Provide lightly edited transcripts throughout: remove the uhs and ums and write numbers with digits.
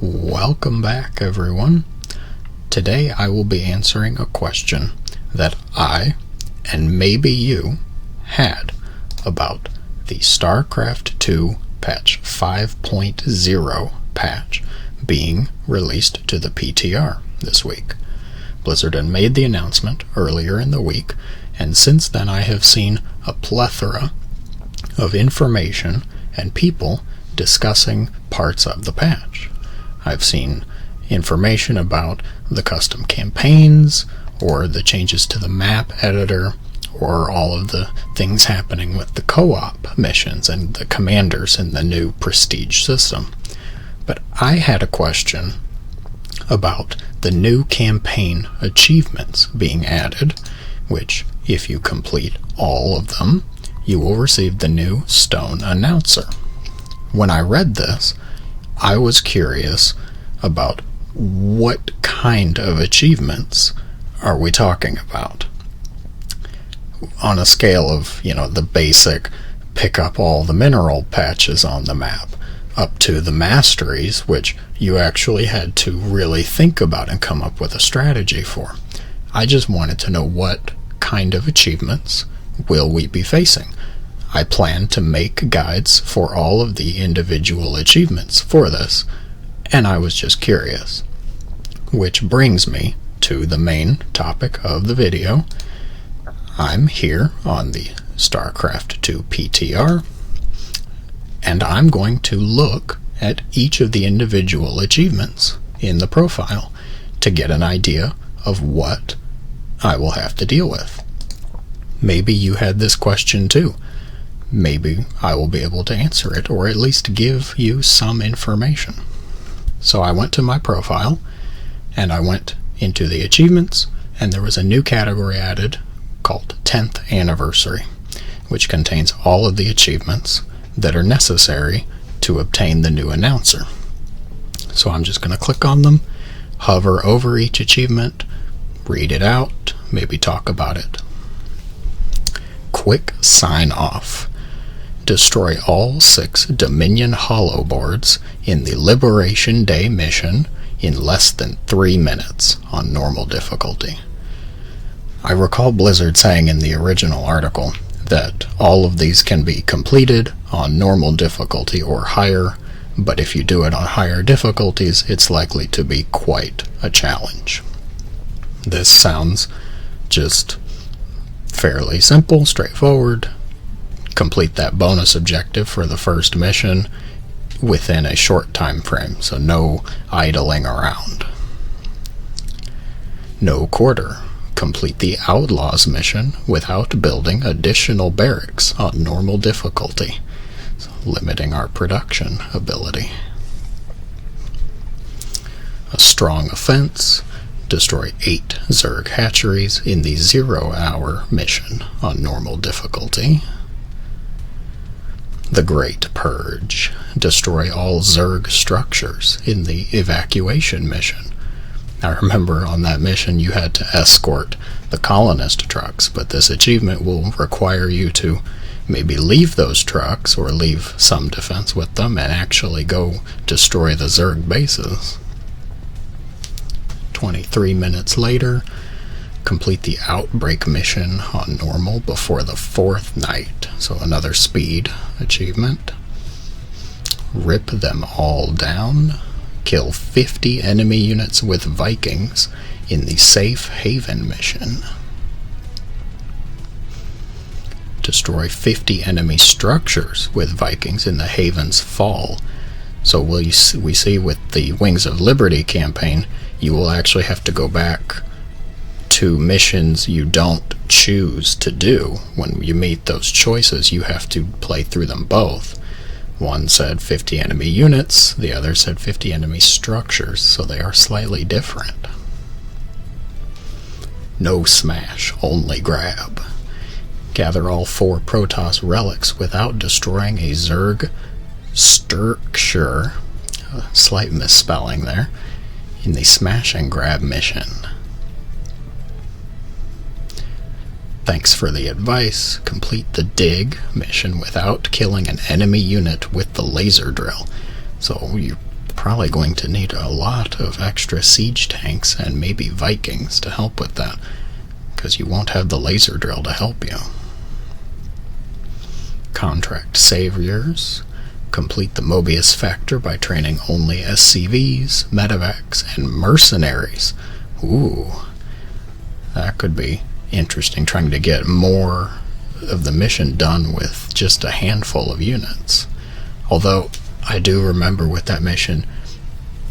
Welcome back, everyone. Today I will be answering a question that I, and maybe you, had about the Starcraft 2 patch 5.0 patch being released to the PTR this week. Blizzard had made the announcement earlier in the week, and since then I have seen a plethora of information and people discussing parts of the patch. I've seen information about the custom campaigns, or the changes to the map editor, or all of the things happening with the co-op missions and the commanders in the new prestige system. But I had a question about the new campaign achievements being added, which, if you complete all of them, you will receive the new Stone Announcer. When I read this, I was curious about what kind of achievements are we talking about. On a scale of, the basic pick up all the mineral patches on the map, up to the masteries, which you actually had to really think about and come up with a strategy for. I just wanted to know what kind of achievements will we be facing. I plan to make guides for all of the individual achievements for this, and I was just curious. Which brings me to the main topic of the video. I'm here on the Starcraft 2 PTR, and I'm going to look at each of the individual achievements in the profile to get an idea of what I will have to deal with. Maybe you had this question too. Maybe I will be able to answer it, or at least give you some information. So I went to my profile, and I went into the achievements, and there was a new category added called 10th Anniversary, which contains all of the achievements that are necessary to obtain the new announcer. So I'm just going to click on them, hover over each achievement, read it out, maybe talk about it. Quick sign off. Destroy all 6 Dominion hollow boards in the Liberation Day mission in less than 3 minutes on normal difficulty. I recall Blizzard saying in the original article that all of these can be completed on normal difficulty or higher, but if you do it on higher difficulties, it's likely to be quite a challenge. This sounds just fairly simple, straightforward. Complete that bonus objective for the first mission within a short time frame, so no idling around. No quarter. Complete the Outlaws mission without building additional barracks on normal difficulty, so limiting our production ability. A strong offense. Destroy 8 zerg hatcheries in the 0-hour mission on normal difficulty. The Great Purge. Destroy all zerg structures in the evacuation mission. I remember on that mission you had to escort the colonist trucks, but this achievement will require you to maybe leave those trucks or leave some defense with them and actually go destroy the zerg bases. 23 minutes later, complete the Outbreak mission on normal before the 4th night, so another speed achievement. Rip them all down. Kill 50 enemy units with Vikings in the Safe Haven mission. Destroy 50 enemy structures with Vikings in the Haven's Fall. So we see with the Wings of Liberty campaign, you will actually have to go back to missions you don't choose to do. When you meet those choices, you have to play through them both. One said 50 enemy units, the other said 50 enemy structures, so they are slightly different. No smash, only grab. Gather all 4 protoss relics without destroying a zerg structure, slight misspelling there, in the smash and grab mission. Thanks for the advice. Complete the dig mission without killing an enemy unit with the laser drill. So you're Probably going to need a lot of extra siege tanks and maybe vikings to help with that, because you won't have the laser drill to help you. Contract saviors. Complete the Mobius factor by training only SCVs, medevacs, and mercenaries. Ooh, that could be interesting, trying to get more of the mission done with just a handful of units. Although, I do remember with that mission,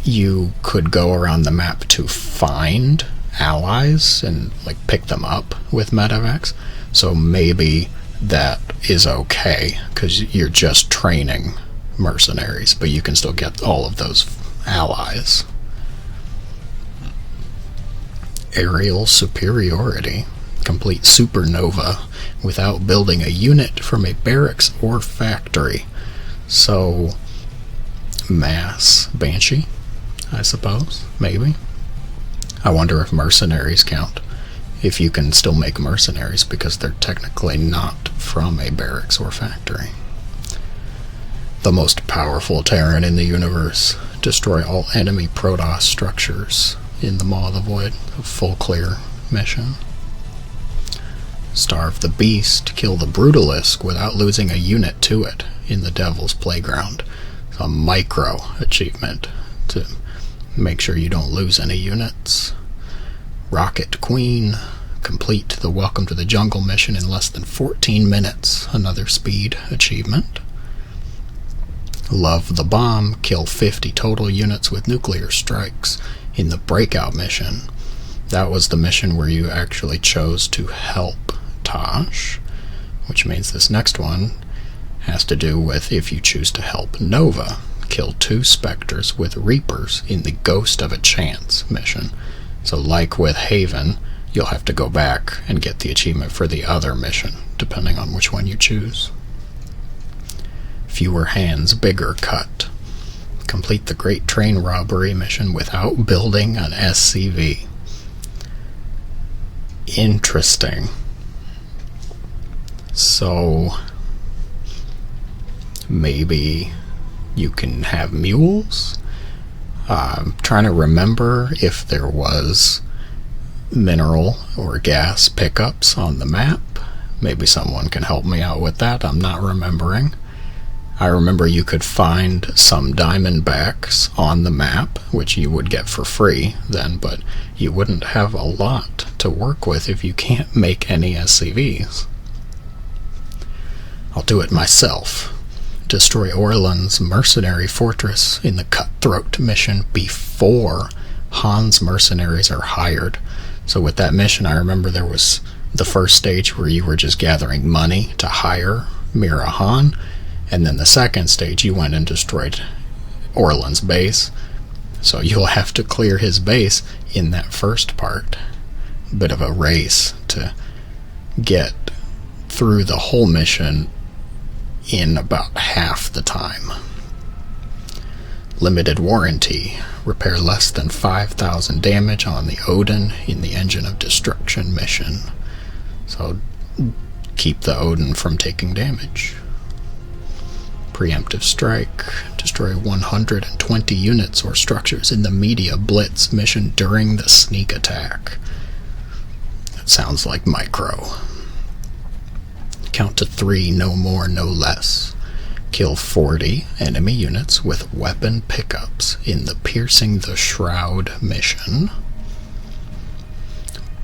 you could go around the map to find allies and like pick them up with medevacs, so maybe that is okay, because you're just training mercenaries, but you can still get all of those allies. Aerial superiority. Complete supernova without building a unit from a barracks or factory. So, mass banshee, I suppose, maybe. I wonder if mercenaries count. If you can still make mercenaries, because they're technically not from a barracks or factory. The most powerful Terran in the universe. Destroy all enemy protoss structures in the Maw of the Void. A full clear mission. Starve the Beast. Kill the Brutalisk without losing a unit to it in the Devil's Playground. It's a micro achievement to make sure you don't lose any units. Rocket Queen. Complete the Welcome to the Jungle mission in less than 14 minutes. Another speed achievement. Love the Bomb. Kill 50 total units with nuclear strikes in the Breakout mission. That was the mission where you actually chose to help Tosh, which means this next one has to do with if you choose to help Nova. Kill 2 Spectres with Reapers in the Ghost of a Chance mission. So like with Haven, you'll have to go back and get the achievement for the other mission, depending on which one you choose. Fewer hands, bigger cut. Complete the Great Train Robbery mission without building an SCV. Interesting. So, maybe you can have mules? I'm trying to remember if there was mineral or gas pickups on the map. Maybe someone can help me out with that. I'm not remembering. I remember you could find some diamondbacks on the map, which you would get for free then, but you wouldn't have a lot to work with if you can't make any SCVs. I'll do it myself. Destroy Orlan's mercenary fortress in the Cutthroat mission before Han's mercenaries are hired. So with that mission, I remember there was the first stage where you were just gathering money to hire Mira Han, and then the second stage you went and destroyed Orlan's base. So you'll have to clear his base in that first part. A bit of a race to get through the whole mission in about half the time. Limited warranty. Repair less than 5,000 damage on the Odin in the Engine of Destruction mission. So keep the Odin from taking damage. Preemptive strike. Destroy 120 units or structures in the Media Blitz mission during the sneak attack. That sounds like micro. Count to 3, no more, no less. Kill 40 enemy units with weapon pickups in the Piercing the Shroud mission.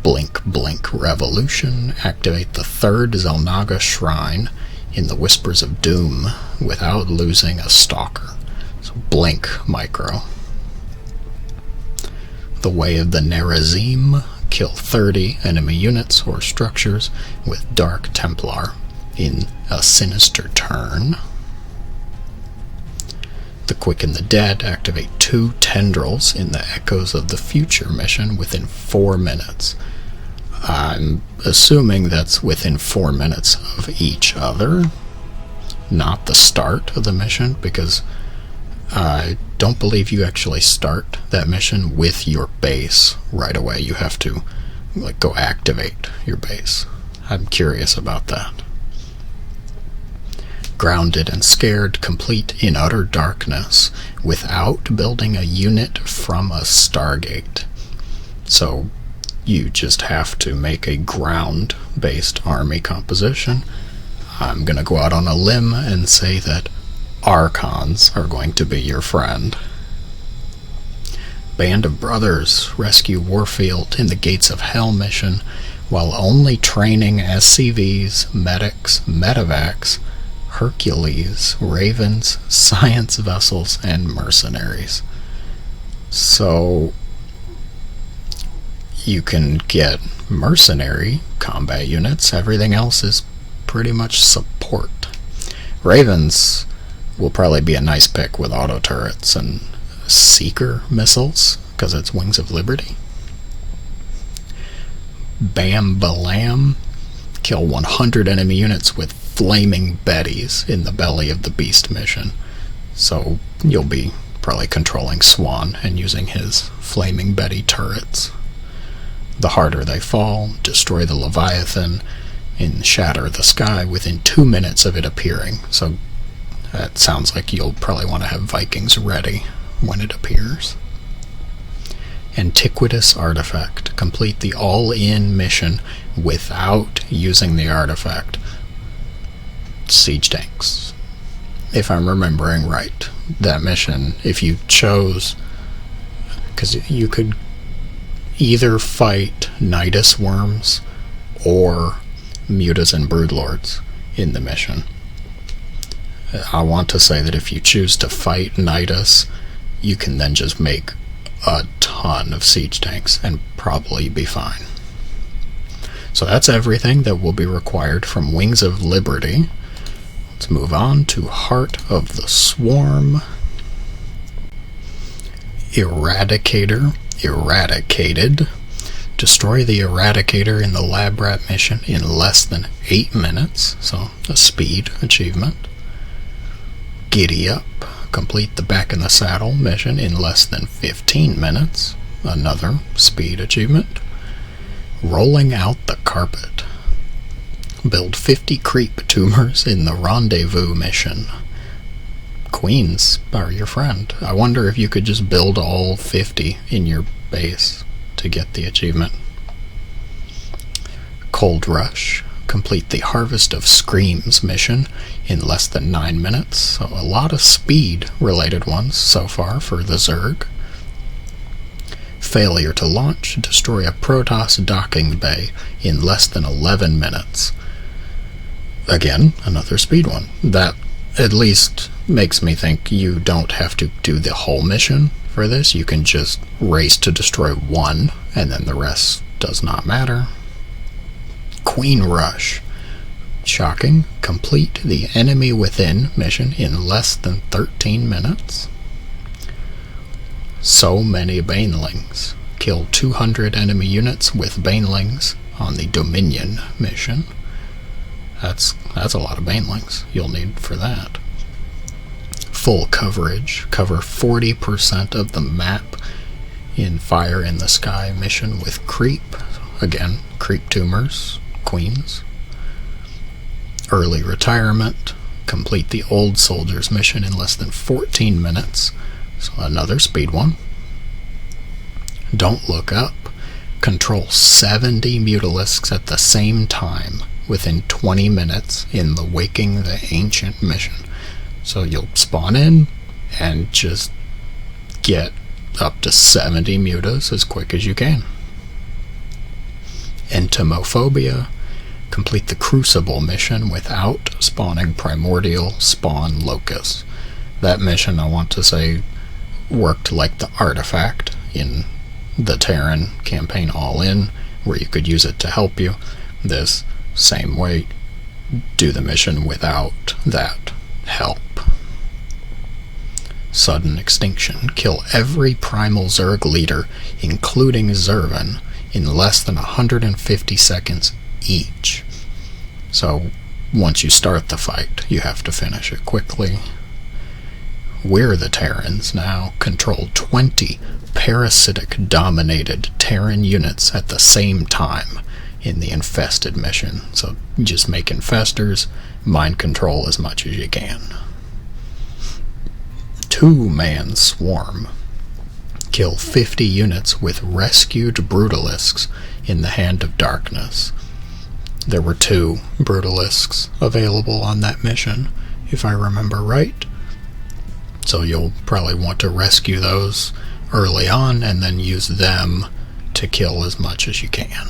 Blink Blink Revolution. Activate the 3rd Zelnaga Shrine in the Whispers of Doom without losing a stalker. So blink micro. The Way of the Nerazim. Kill 30 enemy units or structures with Dark Templar in a Sinister Turn. The Quick and the Dead. Activate 2 tendrils in the Echoes of the Future mission within 4 minutes. I'm assuming that's within 4 minutes of each other, not the start of the mission, because I don't believe you actually start that mission with your base right away. You have to go activate your base. I'm curious about that. Grounded and Scared. Complete in utter darkness without building a unit from a Stargate. So you just have to make a ground-based army composition. I'm going to go out on a limb and say that Archons are going to be your friend. Band of Brothers rescue Warfield in the Gates of Hell mission while only training SCVs, medics, medevacs, Hercules, Ravens, science vessels, and mercenaries. So you can get mercenary combat units. Everything else is pretty much support. Ravens will probably be a nice pick with auto turrets and seeker missiles because it's Wings of Liberty. Bam Balam, kill 100 enemy units with flaming Bettys in the belly of the Beast mission. So you'll be probably controlling Swan and using his flaming Betty turrets. The harder they fall, destroy the Leviathan and shatter the sky within 2 minutes of it appearing. So that sounds like you'll probably want to have Vikings ready when it appears. Antiquitous Artifact. Complete the all-in mission without using the artifact. Siege tanks. If I'm remembering right, that mission, if you chose, because you could either fight Nidus worms or mutas and broodlords in the mission. I want to say that if you choose to fight Nidus, you can then just make a ton of siege tanks and probably be fine. So that's everything that will be required from Wings of Liberty. Let's move on to Heart of the Swarm. Eradicator. Eradicated. Destroy the Eradicator in the Lab Rat mission in less than 8 minutes, so a speed achievement. Giddy Up. Complete the Back in the Saddle mission in less than 15 minutes, another speed achievement. Rolling Out the Carpet. Build 50 creep tumors in the Rendezvous mission. Queens are your friend. I wonder if you could just build all 50 in your base to get the achievement. Cold Rush. Complete the Harvest of Screams mission in less than 9 minutes. So a lot of speed related ones so far for the Zerg. Failure to launch. Destroy a Protoss docking bay in less than 11 minutes. Again, another speed one. That at least makes me think you don't have to do the whole mission for this. You can just race to destroy one, and then the rest does not matter. Queen Rush. Shocking. Complete the Enemy Within mission in less than 13 minutes. So Many Bainlings. Kill 200 enemy units with Bainlings on the Dominion mission. That's a lot of Bainlings you'll need for that. Full coverage. Cover 40% of the map in Fire in the Sky mission with creep. Again, creep tumors, queens. Early retirement. Complete the Old Soldiers mission in less than 14 minutes. So another speed one. Don't Look Up. Control 70 mutalisks at the same time within 20 minutes in the Waking the Ancient mission. So you'll spawn in and just get up to 70 mutas as quick as you can. Entomophobia. Complete the Crucible mission without spawning Primordial Spawn Locusts. That mission, I want to say, worked like the artifact in the Terran campaign All In, where you could use it to help you. This same way, do the mission without that help. Sudden Extinction. Kill every Primal Zerg leader, including Zervan, in less than 150 seconds each. So once you start the fight, you have to finish it quickly. We're the Terrans now. Control 20 parasitic-dominated Terran units at the same time in the Infested mission. So just make infestors, mind control as much as you can. 2-man swarm. Kill 50 units with rescued brutalisks in the Hand of Darkness. There were 2 brutalisks available on that mission, if I remember right. So you'll probably want to rescue those early on and then use them to kill as much as you can.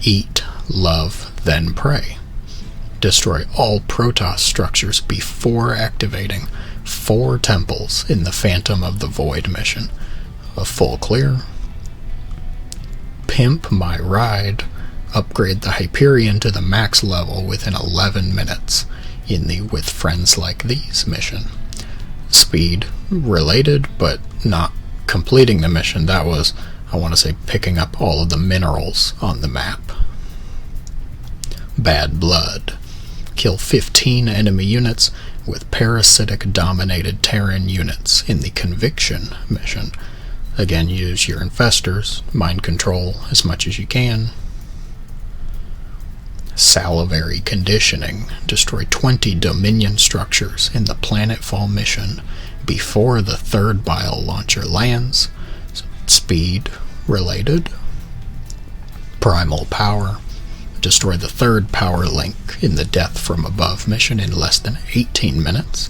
Eat, love, then pray. Destroy all protoss structures before activating 4 temples in the Phantom of the Void mission. A full clear. Pimp my ride. Upgrade the Hyperion to the max level within 11 minutes in the With Friends Like These mission. Speed related, but not completing the mission. That was, I want to say, picking up all of the minerals on the map. Bad blood. Kill 15 enemy units with parasitic-dominated Terran units in the Conviction mission. Again, use your infestors, mind control as much as you can. Salivary conditioning. Destroy 20 Dominion structures in the Planetfall mission before the 3rd bile launcher lands. Speed related. Primal power. Destroy the 3rd power link in the Death from Above mission in less than 18 minutes.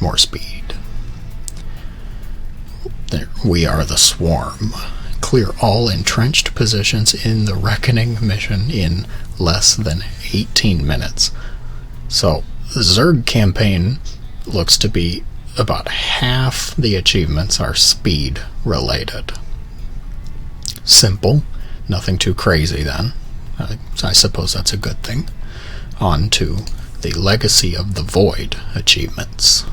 More speed. There, we are the Swarm. Clear all entrenched positions in the Reckoning mission in less than 18 minutes. So the Zerg campaign looks to be about half the achievements are speed related. Simple, nothing too crazy then. I suppose that's a good thing. On to the Legacy of the Void achievements.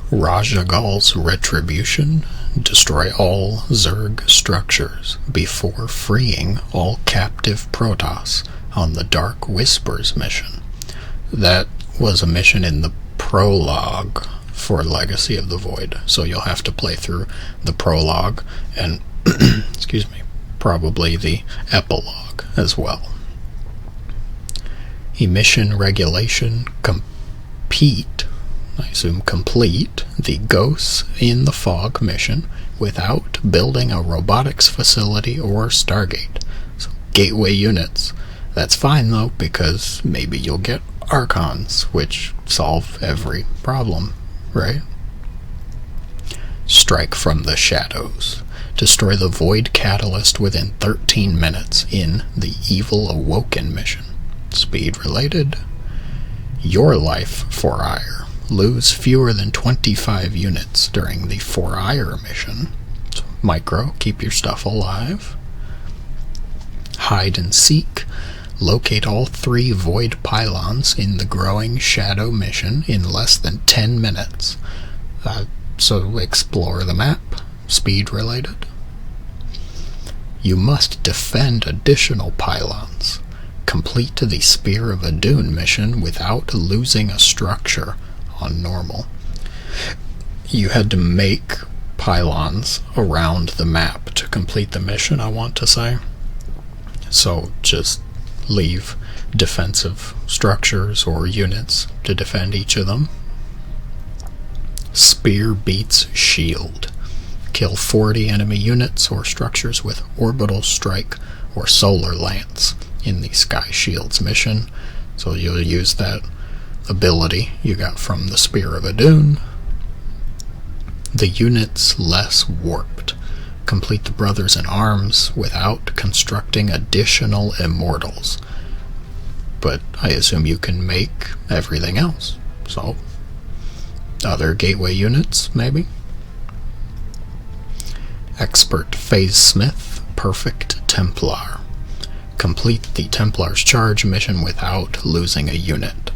Rajagal's Retribution. Destroy all Zerg structures before freeing all captive protoss on the Dark Whispers mission. That was a mission in the prologue for Legacy of the Void, so you'll have to play through the prologue and excuse me, probably the epilogue as well. Emission regulation. Complete the Ghosts in the Fog mission without building a robotics facility or Stargate. So gateway units. That's fine though, because maybe you'll get Archons, which solve every problem, right? Strike from the Shadows. Destroy the Void Catalyst within 13 minutes in the Evil Awoken mission. Speed related. Your Life for Ire. Lose fewer than 25 units during the For Ire mission. So, micro, keep your stuff alive. Hide and Seek. Locate all 3 Void Pylons in the Growing Shadow mission in less than 10 minutes. So explore the map. Speed related. You must defend additional pylons. Complete the Spear of Adun mission without losing a structure on normal. You had to make pylons around the map to complete the mission, I want to say. So just leave defensive structures or units to defend each of them. Spear beats Shield. Kill 40 enemy units or structures with Orbital Strike or Solar Lance in the Sky Shields mission. So you'll use that ability you got from the Spear of Adun. The units less warped. Complete the Brothers in Arms without constructing additional immortals. But I assume you can make everything else. So, other gateway units, maybe? Expert Phase Smith, Perfect Templar. Complete the Templar's Charge mission without losing a unit.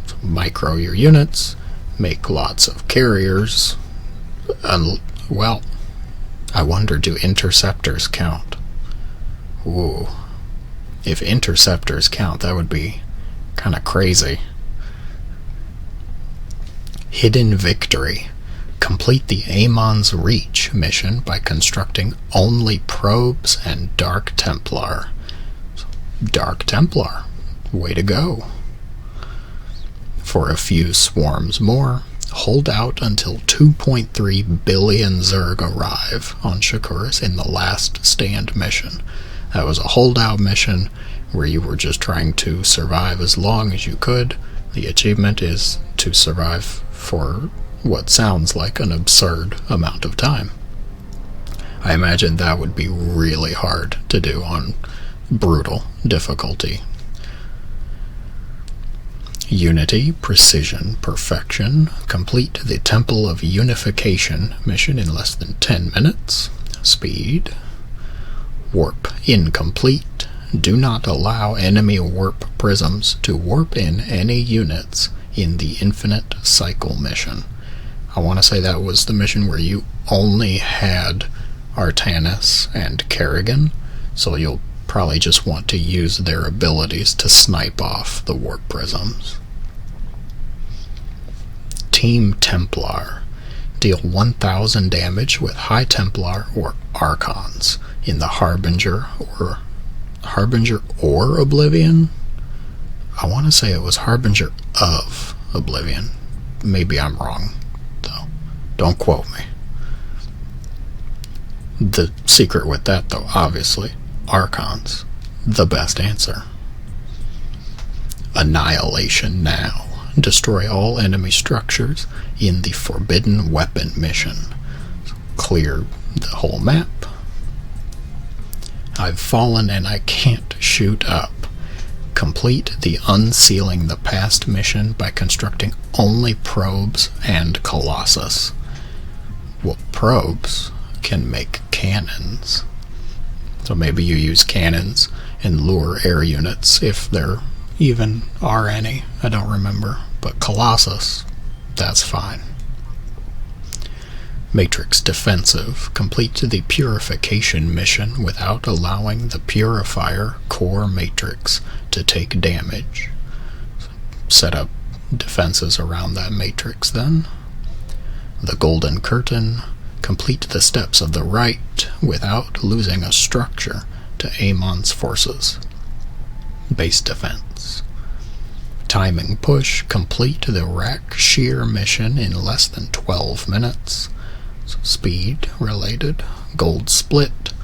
So micro your units, make lots of carriers, well, I wonder, do interceptors count? Ooh. If interceptors count, that would be kind of crazy. Hidden Victory. Complete the Amon's Reach mission by constructing only probes and Dark Templar. Dark Templar. Way to go. For a few swarms more, hold out until 2.3 billion zerg arrive on Shakuras in the last stand mission. That was a holdout mission where you were just trying to survive as long as you could. The achievement is to survive for what sounds like an absurd amount of time. I imagine that would be really hard to do on brutal difficulty. Unity, Precision, Perfection. Complete the Temple of Unification mission in less than 10 minutes. Speed. Warp incomplete. Do not allow enemy warp prisms to warp in any units in the Infinite Cycle mission. I want to say that was the mission where you only had Artanis and Kerrigan, so you'll probably just want to use their abilities to snipe off the warp prisms. Team Templar. Deal 1000 damage with High Templar or Archons in the Harbinger or Oblivion? I want to say it was Harbinger of Oblivion. Maybe I'm wrong, though. Don't quote me. The secret with that, though, obviously, Archons. The best answer. Annihilation Now. Destroy all enemy structures in the Forbidden Weapon mission. Clear the whole map. I've fallen and I can't shoot up. Complete the Unsealing the Past mission by constructing only probes and Colossus. Well, probes can make cannons. So maybe you use cannons and lure air units if there even are any. I don't remember. But Colossus, that's fine. Matrix Defensive. Complete the Purification mission without allowing the Purifier core matrix to take damage. Set up defenses around that matrix then. The Golden Curtain. Complete the steps of the rite without losing a structure to Amon's forces. Base Defense. Timing Push. Complete the Rack Shear mission in less than 12 minutes. So speed related. Gold Split.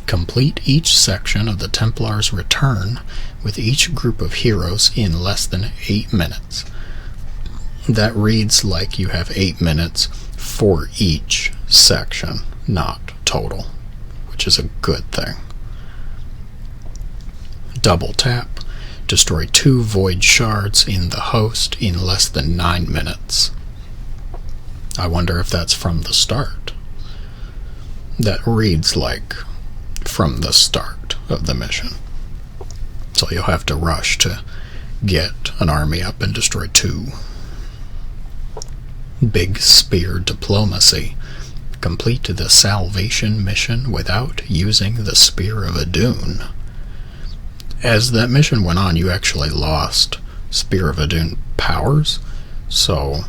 Complete each section of the Templar's Return with each group of heroes in less than 8 minutes. That reads like you have 8 minutes for each section, not total, which is a good thing. Double Tap. Destroy 2 void shards in the host in less than 9 minutes. I wonder if that's from the start. That reads like from the start of the mission. So you'll have to rush to get an army up and destroy 2. Big Spear Diplomacy. Complete the Salvation mission without using the Spear of Adun. As that mission went on, you actually lost Spear of Adun powers, so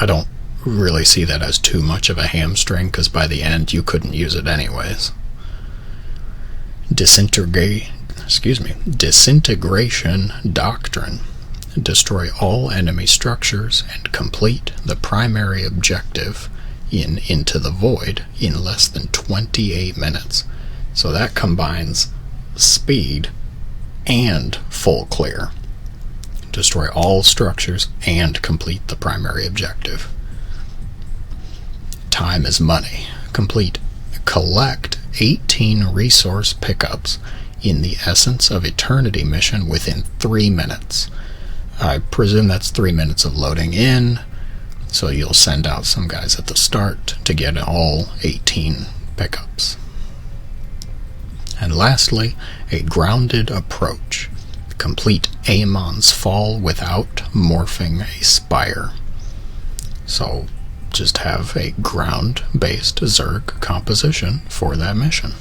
I don't really see that as too much of a hamstring, because by the end you couldn't use it anyways. Disintegration Doctrine. Destroy all enemy structures and complete the primary objective in Into the Void in less than 28 minutes. So that combines speed and full clear. Destroy all structures and complete the primary objective. Time is money. Collect 18 resource pickups in the Essence of Eternity mission within 3 minutes. I presume that's 3 minutes of loading in, so you'll send out some guys at the start to get all 18 pickups. And lastly, a grounded approach. Complete Amon's Fall without morphing a spire. So just have a ground-based Zerg composition for that mission.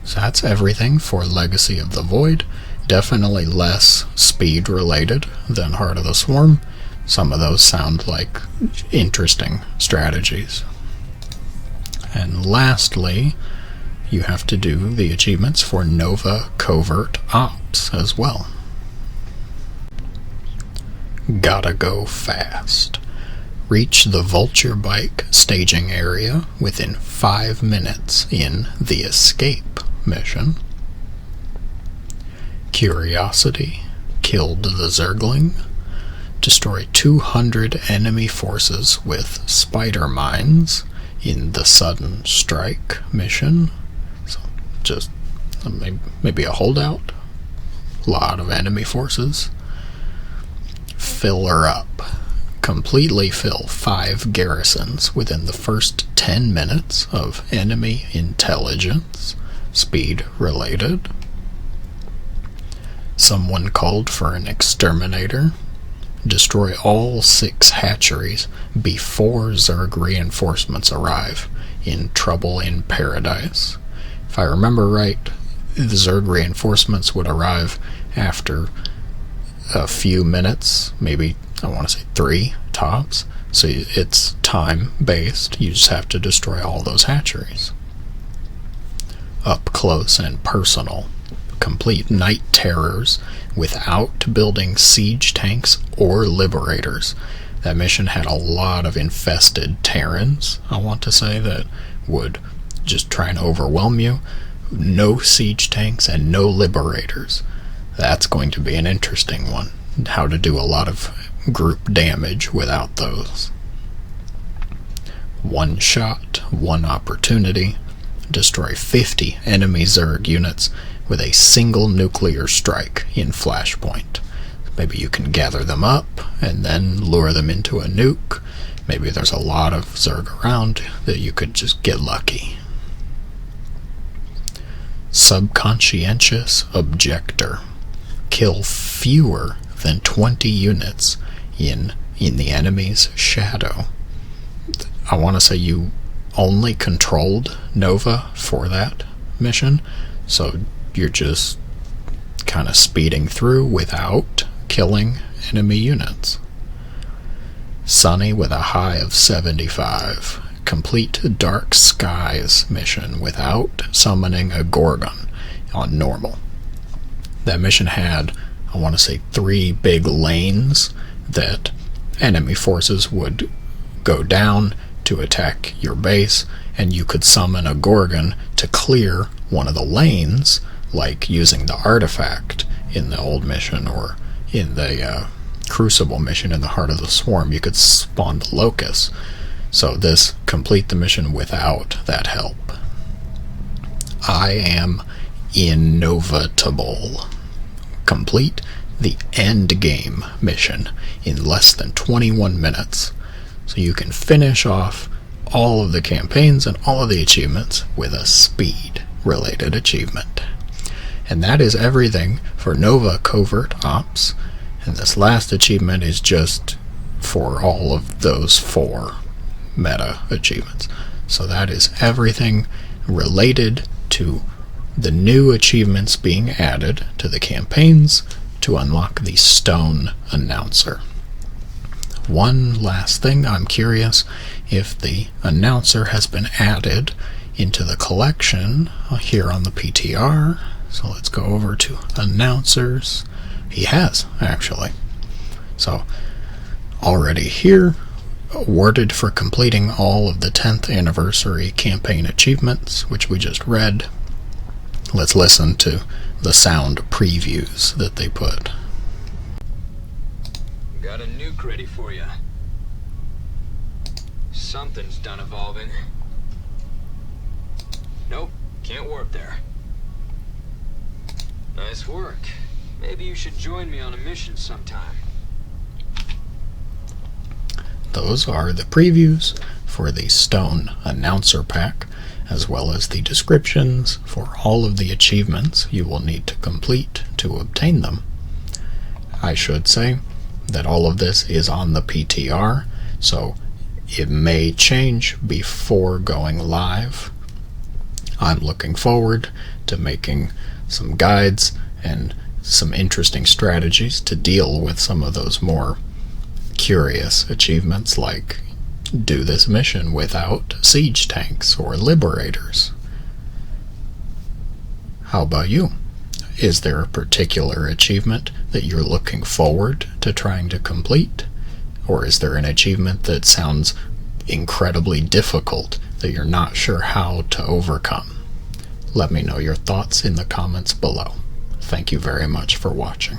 So that's everything for Legacy of the Void. Definitely less speed related than Heart of the Swarm. Some of those sound like interesting strategies. And lastly, you have to do the achievements for Nova Covert Ops as well. Gotta go fast. Reach the Vulture Bike staging area within 5 minutes in the Escape mission. Curiosity killed the Zergling. Destroy 200 enemy forces with spider mines in the Sudden Strike mission. So just maybe a holdout. A lot of enemy forces. Fill her up. Completely fill 5 garrisons within the first 10 minutes of enemy intelligence, speed related. Someone called for an exterminator. Destroy all 6 hatcheries before Zerg reinforcements arrive in Trouble in Paradise. If I remember right, the Zerg reinforcements would arrive after a few minutes, maybe I want to say 3 tops, so it's time based. You just have to destroy all those hatcheries. Up close and personal. Complete night terrors without building siege tanks or liberators. That mission had a lot of infested Terrans, I want to say, that would just try and overwhelm you. No siege tanks and no liberators. That's going to be an interesting one. How to do a lot of group damage without those. One shot, one opportunity. Destroy 50 enemy Zerg units with a single nuclear strike in Flashpoint. Maybe you can gather them up and then lure them into a nuke. Maybe there's a lot of Zerg around that you could just get lucky. Subconscientious Objector. Kill fewer than 20 units in the enemy's shadow. I want to say you only controlled Nova for that mission, so you're just kind of speeding through without killing enemy units. Sunny with a high of 75. Complete Dark Skies mission without summoning a Gorgon on normal. That mission had, I want to say, 3 big lanes that enemy forces would go down to attack your base, and you could summon a Gorgon to clear one of the lanes, like using the artifact in the old mission or in the Crucible mission in the Heart of the Swarm. You could spawn the Locust. So this complete the mission without that help. I am innovitable. Complete the end game mission in less than 21 minutes. So you can finish off all of the campaigns and all of the achievements with a speed related achievement. And that is everything for Nova Covert Ops. And this last achievement is just for all of those 4 meta achievements. So that is everything related to the new achievements being added to the campaigns to unlock the Stone Announcer. One last thing, I'm curious if the Announcer has been added into the collection here on the PTR. So let's go over to Announcers. He has, actually. So already here, awarded for completing all of the 10th anniversary campaign achievements, which we just read. Let's listen to the sound previews that they put. Got a nuke ready for you. Something's done evolving. Nope, can't warp there. Nice work. Maybe you should join me on a mission sometime. Those are the previews for the Stone Announcer Pack, as well as the descriptions for all of the achievements you will need to complete to obtain them. I should say that all of this is on the PTR, so it may change before going live. I'm looking forward to making some guides and some interesting strategies to deal with some of those more curious achievements, like do this mission without siege tanks or liberators. How about you? Is there a particular achievement that you're looking forward to trying to complete? Or is there an achievement that sounds incredibly difficult that you're not sure how to overcome? Let me know your thoughts in the comments below. Thank you very much for watching.